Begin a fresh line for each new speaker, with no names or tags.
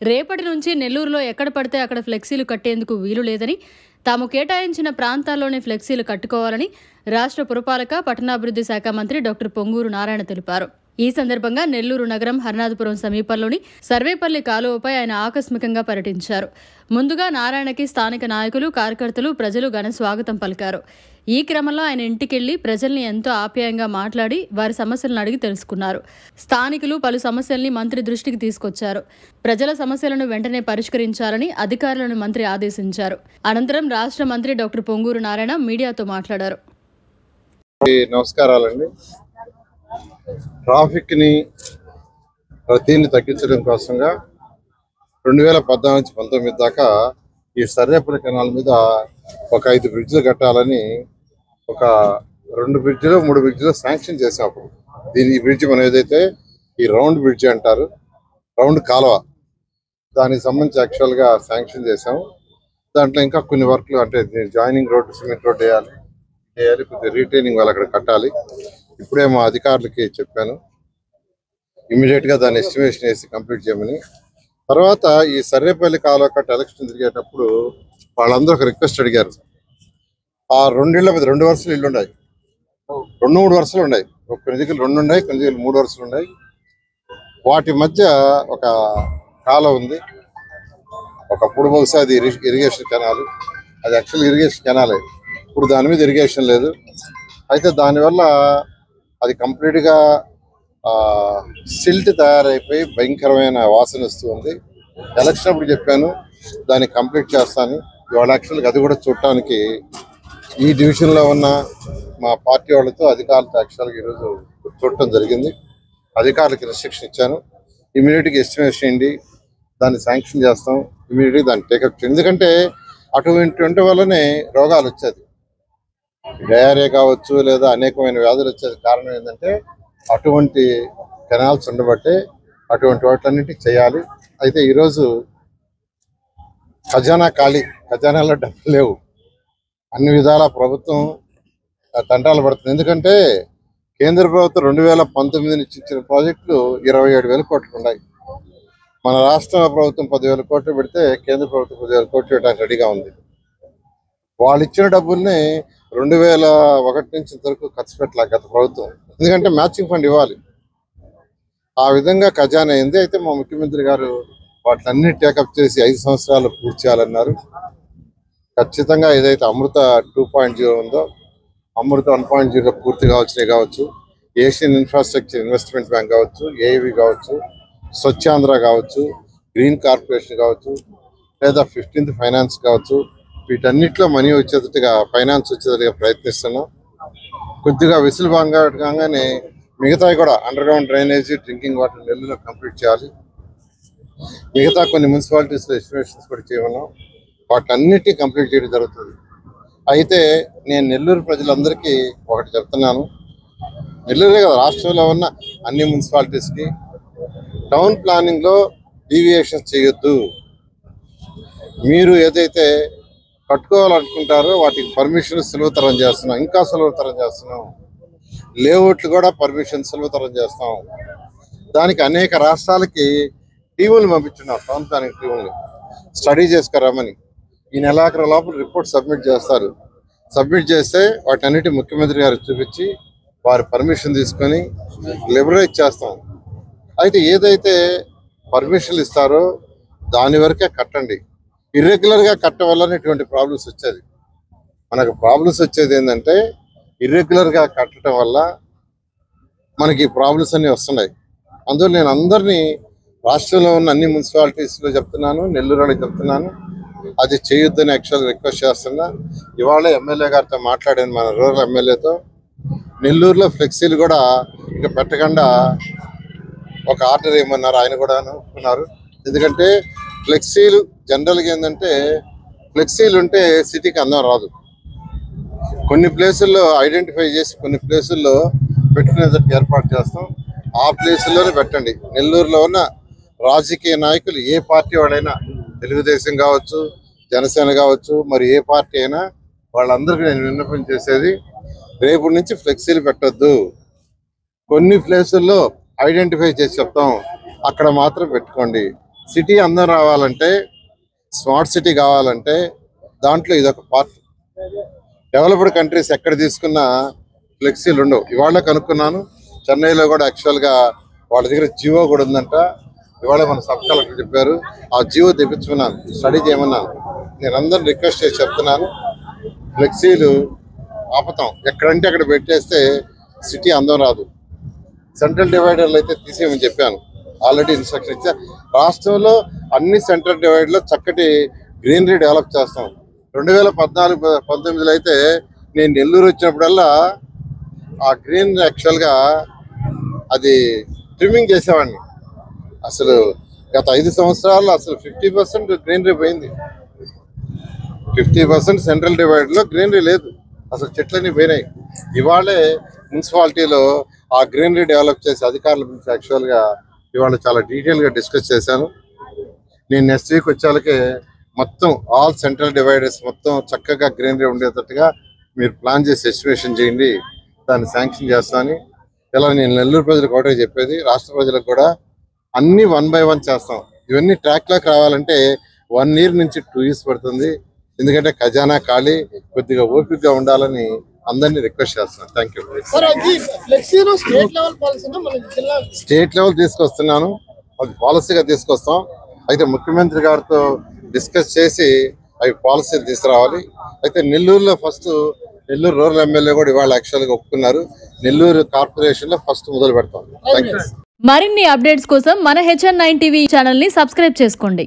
రేపటి నుంచి నెల్లూరులో ఎక్కడ పడితే అక్కడ ఫ్లెక్సీలు కట్టేందుకు వీలు లేదని, తాము కేటాయించిన ప్రాంతాల్లోనే ఫ్లెక్సీలు కట్టుకోవాలని రాష్ట్ర పురపాలక పట్టణాభివృద్ధి శాఖ మంత్రి డాక్టర్ పొంగూరు నారాయణ తెలిపారు. ఈ సందర్భంగా నెల్లూరు నగరం హర్నాథపురం సమీపంలోని సర్వేపల్లి కాలువపై ఆయన ఆకస్మికంగా పర్యటించారు. ముందుగా నారాయణకి స్థానిక నాయకులు, కార్యకర్తలు, ప్రజలు ఘన స్వాగతం పలికారు. ఈ క్రమంలో ఆయన ఇంటికెళ్లి ప్రజల్ని ఎంతో ఆప్యాయంగా మాట్లాడి వారి సమస్యలను అడిగి తెలుసుకున్నారు. స్థానికులు పలు సమస్యల్ని మంత్రి దృష్టికి తీసుకొచ్చారు. ప్రజల సమస్యలను వెంటనే పరిష్కరించాలని అధికారులను మంత్రి ఆదేశించారు. అనంతరం రాష్ట్ర మంత్రి డాక్టర్ పొంగూరు నారాయణ మీడియాతో మాట్లాడారు.
నమస్కారాలండి. ట్రాఫిక్ ని రద్దీని తగ్గించడం కోసంగా 2014 నుంచి 19 దాకా ఈ సర్వేపల్లి కెనాల్ మీద ఒక 5 బ్రిడ్జ్లు కట్టాలని ఒక 2 బ్రిడ్జ్లు 3 బ్రిడ్జ్లు శాంక్షన్ చేసాము. ఈ బ్రిడ్జ్ మనం ఏదైతే ఈ రౌండ్ బ్రిడ్జ్ అంటారు, రౌండ్ కాలువ, దానికి సంబంధించి యాక్చువల్ గా శాంక్షన్ చేసాము. దాంట్లో ఇంకా కొన్ని వర్క్లు అంటే జాయినింగ్ రోడ్డు, సిమెంట్ రోడ్డు వేయాలి, కొద్దిగా రీటైనింగ్ వాళ్ళు అక్కడ కట్టాలి. ఇప్పుడే మా అధికారులకి చెప్పాను, ఇమీడియట్ గా దాన్ని ఎస్టిమేషన్ వేసి కంప్లీట్ చేయమని. తర్వాత ఈ సర్వేపల్లి కాలువ కట్ట ఎలక్షన్ తిరిగేటప్పుడు వాళ్ళందరూ ఒక రిక్వెస్ట్ అడిగారు. ఆ 2 ఇళ్ల మీద 2 వరుసలు ఇల్లు ఉన్నాయి, 2-3 వరుసలు ఉన్నాయి, కొన్ని దగ్గర 2 ఉన్నాయి, కొన్ని దగ్గర 3 వరుసలు ఉన్నాయి. వాటి మధ్య ఒక కాలువ ఉంది. ఒకప్పుడు బహుశా అది ఇరిగేషన్ కెనాల్, అది యాక్చువల్ ఇరిగేషన్ కెనాలే. ఇప్పుడు దాని మీద ఇరిగేషన్ లేదు. అయితే దానివల్ల అది కంప్లీట్గా సిల్ట్ తయారైపోయి భయంకరమైన వాసన వస్తూ ఉంది. ఎలక్షన్ అప్పుడు చెప్పాను దాన్ని కంప్లీట్ చేస్తాను. ఇవాళ యాక్చువల్గా అది కూడా చూడటానికి ఈ డివిజన్లో ఉన్న మా పార్టీ వాళ్ళతో అధికారులతో యాక్చువల్గా ఈరోజు చూడటం జరిగింది. అధికారులకు ఇన్స్ట్రక్షన్ ఇచ్చాను, ఇమీడియట్గా ఎస్టిమేషన్ చేయండి, దాన్ని శాంక్షన్ చేస్తాం, ఇమీడియట్గా దాన్ని టేకప్ చేయండి. ఎందుకంటే అటువంటి వల్లనే రోగాలు వచ్చేది, డయేరియా కావచ్చు లేదా అనేకమైన వ్యాధులు వచ్చేది. కారణం ఏంటంటే అటువంటి కెనాల్స్ ఉండబట్టే అటువంటి వాటిలన్నింటినీ చేయాలి. అయితే ఈరోజు ఖజానా ఖాళీ, ఖజానాలో డబ్బులు లేవు. అన్ని విధాల ప్రభుత్వం తంటాలు పడుతుంది. ఎందుకంటే కేంద్ర ప్రభుత్వం 2019 నుంచి ఇచ్చిన ప్రాజెక్టులు 27,000 కోట్లు ఉన్నాయి. మన రాష్ట్ర ప్రభుత్వం 10,000 కోట్లు పెడితే కేంద్ర ప్రభుత్వం 10,000 కోట్లు ఇవ్వడానికి రెడీగా ఉంది. వాళ్ళు ఇచ్చిన డబ్బుల్ని 2001 నుంచి ఇంతవరకు ఖర్చు పెట్టలే గత ప్రభుత్వం. ఎందుకంటే మ్యాచింగ్ ఫండ్ ఇవ్వాలి. ఆ విధంగా ఖజానా అయింది. అయితే మా ముఖ్యమంత్రి గారు వాటిలన్నీ టేకప్ చేసి 5 సంవత్సరాలు పూర్తి చేయాలన్నారు. ఖచ్చితంగా ఏదైతే అమృత 2.0 ఉందో, అమృత 1.0 పూర్తిగా కావచ్చు, ఏషియన్ ఇన్ఫ్రాస్ట్రక్చర్ ఇన్వెస్ట్మెంట్ బ్యాంక్ కావచ్చు, ఏఐవి కావచ్చు, స్వచ్ఛాంధ్ర కావచ్చు, గ్రీన్ కార్పొరేషన్ కావచ్చు, లేదా 15th ఫైనాన్స్ కావచ్చు, వీటన్నిటిలో మనీ వచ్చేటట్టుగా, ఫైనాన్స్ వచ్చేటట్టుగా ప్రయత్నిస్తున్నాం. కొద్దిగా విసులుబాగానే మిగతావి కూడా under ground drainage, drinking water నెల్లూరులో కంప్లీట్ చేయాలి. మిగతా కొన్ని మున్సిపాలిటీస్లో ఎస్టిమేషన్స్ కూడా చేయమన్నాం. వాటన్నిటినీ కంప్లీట్ చేయడం జరుగుతుంది. అయితే నేను నెల్లూరు ప్రజలందరికీ ఒకటి చెప్తున్నాను, నెల్లూరే కదా రాష్ట్రంలో ఉన్న అన్ని మున్సిపాలిటీస్కి టౌన్ ప్లానింగ్లో డీవియేషన్స్ చేయొద్దు. మీరు ఏదైతే కట్టుకోవాలనుకుంటారో వాటికి పర్మిషన్ సులభతరం చేస్తున్నాం, ఇంకా సులభతరం చేస్తున్నాం. లేఅవుట్లు కూడా పర్మిషన్ సులభతరం చేస్తాం. దానికి అనేక రాష్ట్రాలకి టీములు పంపించున్నాం, టౌన్ ప్లానింగ్ టీములు స్టడీ చేసుకురామని. ఈ నెలాఖరు లోపల రిపోర్ట్ సబ్మిట్ చేస్తారు. సబ్మిట్ చేస్తే వాటి అన్నిటి ముఖ్యమంత్రి గారికి చూపించి వారి పర్మిషన్ తీసుకొని లిబరలైజ్ చేస్తాం. అయితే ఏదైతే పర్మిషన్లు ఇస్తారో దాని వరకే కట్టండి. ఇర్రెగ్యులర్గా కట్టడం వల్ల ఇటువంటి ప్రాబ్లమ్స్ వచ్చేది. మనకు ప్రాబ్లమ్స్ వచ్చేది ఏంటంటే ఇర్రెగ్యులర్గా కట్టడం వల్ల మనకి ప్రాబ్లమ్స్ అన్నీ వస్తున్నాయి. అందువల్ల నేను అందరినీ రాష్ట్రంలో ఉన్న అన్ని మున్సిపాలిటీస్లో చెప్తున్నాను, నెల్లూరు వాళ్ళకి చెప్తున్నాను, అది చేయొద్దని యాక్చువల్గా రిక్వెస్ట్ చేస్తున్నా. ఇవాళ ఎమ్మెల్యే గారితో మాట్లాడాను, మన రూరల్ ఎమ్మెల్యేతో. నెల్లూరులో ఫ్లెక్సీలు కూడా ఇక పెట్టకుండా ఒక ఆర్డర్ ఏమన్నారు, ఆయన కూడా ఒప్పుకున్నారు. ఎందుకంటే ఫ్లెక్సీలు జనరల్గా ఏంటంటే ఫ్లెక్సీలు ఉంటే సిటీకి అందం రాదు. కొన్ని ప్లేసుల్లో ఐడెంటిఫై చేసి కొన్ని ప్లేసుల్లో పెట్టుకునేటట్టు ఏర్పాటు చేస్తాం. ఆ ప్లేసుల్లోనే పెట్టండి. నెల్లూరులో ఉన్న రాజకీయ నాయకులు ఏ పార్టీ వాడైనా, తెలుగుదేశం కావచ్చు, జనసేన కావచ్చు, మరి ఏ పార్టీ అయినా, వాళ్ళందరికీ నేను విన్నపం చేసేది రేపు నుంచి ఫ్లెక్సీలు పెట్టొద్దు. కొన్ని ప్లేసుల్లో ఐడెంటిఫై చేసి చెప్తాం, అక్కడ మాత్రం పెట్టుకోండి. సిటీ అందం రావాలంటే, స్మార్ట్ సిటీ కావాలంటే దాంట్లో ఇదొక పార్ట్. డెవలప్డ్ కంట్రీస్ ఎక్కడ తీసుకున్నా ఫ్లెక్సీలు ఉండవు. ఇవాళ కనుక్కున్నాను, చెన్నైలో కూడా యాక్చువల్గా వాళ్ళ దగ్గర జియో కూడా ఉందంట. ఇవాళ మన సబ్ కలెక్టర్ చెప్పారు, ఆ జియో తెప్పించుకున్నాను, స్టడీ చేయమన్నాను. నేను అందరిని రిక్వెస్ట్ చేసి చెప్తున్నాను, ఫ్లెక్సీలు ఆపుతాం. ఎక్కడంటే అక్కడ పెట్టేస్తే సిటీ అందం రాదు. సెంట్రల్ డివైడర్లు అయితే తీసేయమని చెప్పాను, ఆల్రెడీ ఇన్స్ట్రక్షన్ ఇచ్చా. రాష్ట్రంలో అన్ని సెంట్రల్ డివైడర్లో చక్కటి గ్రీనరీ డెవలప్ చేస్తాం. 2014-19లో అయితే నేను నెల్లూరు వచ్చినప్పుడల్లా ఆ గ్రీన్ యాక్చువల్గా అది ట్రిమ్మింగ్ చేసేవాడిని. అసలు గత 5 సంవత్సరాల్లో అసలు 50% గ్రీనరీ పోయింది. 50% సెంట్రల్ డివైడ్లో గ్రీనరీ లేదు, అసలు చెట్లన్నీ పోయినాయి. ఇవాళే మున్సిపాలిటీలో ఆ గ్రీనరీ డెవలప్ చేసి అధికారుల గురించి యాక్చువల్గా ఇవాళ చాలా డీటెయిల్గా డిస్కస్ చేశాను. నేను నెక్స్ట్ వీక్ వచ్చేళ్ళకే మొత్తం ఆల్ సెంట్రల్ డివైడర్స్ మొత్తం చక్కగా గ్రీనరీ ఉండేటట్టుగా మీరు ప్లాన్ చేసి ఎస్టిమేషన్ చేయండి, దాన్ని శాంక్షన్ చేస్తామని. ఇలా నేను నెల్లూరు ప్రజలకు ఒకటే చెప్పేది, రాష్ట్ర ప్రజలకు కూడా అన్ని 1 by 1 చేస్తాం. ఇవన్నీ ట్రాక్లోకి రావాలంటే 1 year నుంచి 2 years పడుతుంది. ఎందుకంటే ఖజానా ఖాళీ, కొద్దిగా ఓపికగా ఉండాలని అందరినీ రిక్వెస్ట్ చేస్తున్నాను. Thank you. స్టేట్ లెవెల్ తీసుకొస్తున్నాను, అది పాలసీగా తీసుకొస్తాం. అయితే ముఖ్యమంత్రి గారితో డిస్కస్ చేసి అవి పాలసీలు తీసుకురావాలి. అయితే నెల్లూరులో ఫస్ట్ నెల్లూరు రూరల్ ఎమ్మెల్యే కూడా ఇవాళ యాక్చువల్గా ఒప్పుకున్నారు. నెల్లూరు కార్పొరేషన్లో ఫస్ట్ మొదలు పెడతాం. Thank you.
మరిన్ని అప్డేట్స్ కోసం మన HN9 టీవీ ఛానల్ని సబ్స్క్రైబ్ చేసుకోండి.